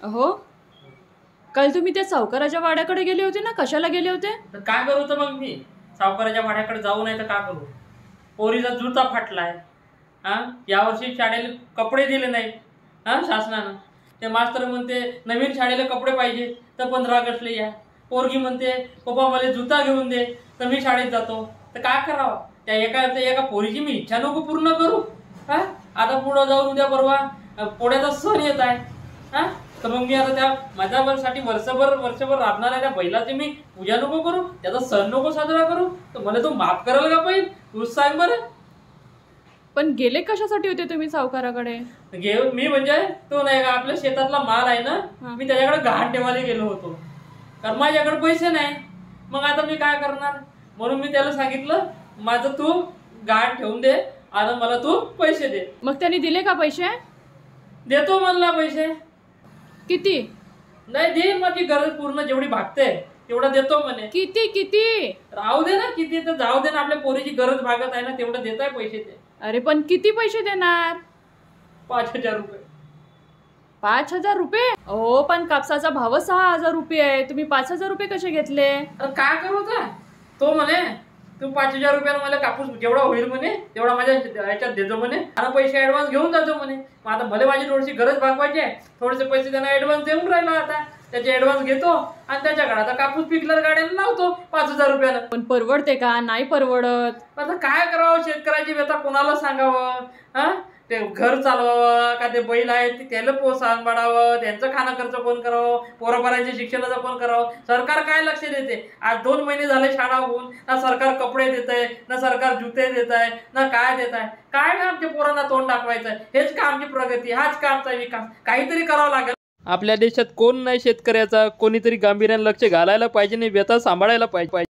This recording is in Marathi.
हो, काल तुम्ही त्या सावकाराच्या वाड्याकडे गेले होते ना, कशाला गेले होते? तर काय करू तर मग मी सावकाराच्या वाड्याकडे जाऊ नाही तर काय करू? पोरीचा जुता फाटलाय. यावर्षी शाळेला कपडे दिले नाही शासनानं. ते मास्तर म्हणते नवीन शाळेला कपडे पाहिजे तर 15 ऑगस्टला या. पोरगी म्हणते पप्पा मला जुता घेऊन दे तर मी शाळेत जातो. तर काय करावं? त्या एका पोरीची मी इच्छा नको पूर्ण करू? आता पुढं जाऊन उद्या परवा पोळ्याचा सण येत आहे. तर मग मी आता त्या माझ्यासाठी वर्षभर राबणाऱ्या त्या बैलाची मी पूजा नको करू, त्याचा सण नको साजरा करू? तर मला तो माफ करायला का पाहिजे? तूच सांग बरं. पण गेले कशासाठी होते तुम्ही सावकाराकडे? मी म्हणजे तो नाही का आपल्या शेतातला माल आहे ना, मी त्याच्याकडे गहाण ठेवायला गेलो होतो. कारण माझ्याकडे पैसे नाही. मग आता मी काय करणार? म्हणून मी त्याला सांगितलं माझं तू गहाण ठेवून दे आणि मला तू पैसे दे. मग त्यांनी दिले का पैसे? देतो म्हणला पैसे. किती? नाही दे, माझी गरज पूर्ण जेवढी भागते तेवढं देतो म्हणे. किती किती? राहू दे ना, किती तर जाऊ दे ना, आपल्या पोरीची गरज भागत आहे ना, तेवढं देत आहे पैसे ते. अरे पण किती पैसे देणार? 5,000 रुपये. 5,000 रुपये? हो, पण कापसाचा भाव 6,000 रुपये आहे. तुम्ही 5,000 रुपये कसे घेतले? काय करू का? तो म्हणे तू 5,000 रुपयाला मला कापूस जेवढा होईल म्हणे तेवढा माझ्या ह्याच्यात देतो म्हणे आणि पैसे ऍडव्हान्स घेऊन जातो म्हणे. मग आता मला माझी थोडीशी गरज भागवायची आहे, थोडेसे पैसे त्यांना ऍडव्हान्स देऊन राहिला. आता त्याचे ऍडव्हान्स घेतो आणि त्याच्याकडे आता कापूस पिकल्यावर गाड्याला लावतो 5,000 रुपयाला. पण परवडते का? नाही परवडत. आता काय करावं? शेतकऱ्याची व्यथा कोणाला सांगावं? ते घर चालवावं का ते बैल आहेत त्याला सांभाळावं, त्यांचं खाणं खर्च कोण करावं, पोरापोरांच्या शिक्षणाचं कोण करावं? सरकार काय लक्ष देते? आज 2 महिने झाले शाळा होऊन, ना सरकार कपडे देत आहे, ना सरकार जुते देत आहे, ना काय देत आहे. काय ना आमच्या पोरांना तोंड दाखवायचं? हेच का आमची प्रगती? हाच का आमचा विकास? काहीतरी करावं लागेल. आपल्या देशात कोण नाही शेतकऱ्याचा. कोणीतरी गांभीर्याने लक्ष घालायला पाहिजे आणि व्यथा सांभाळायला पाहिजे.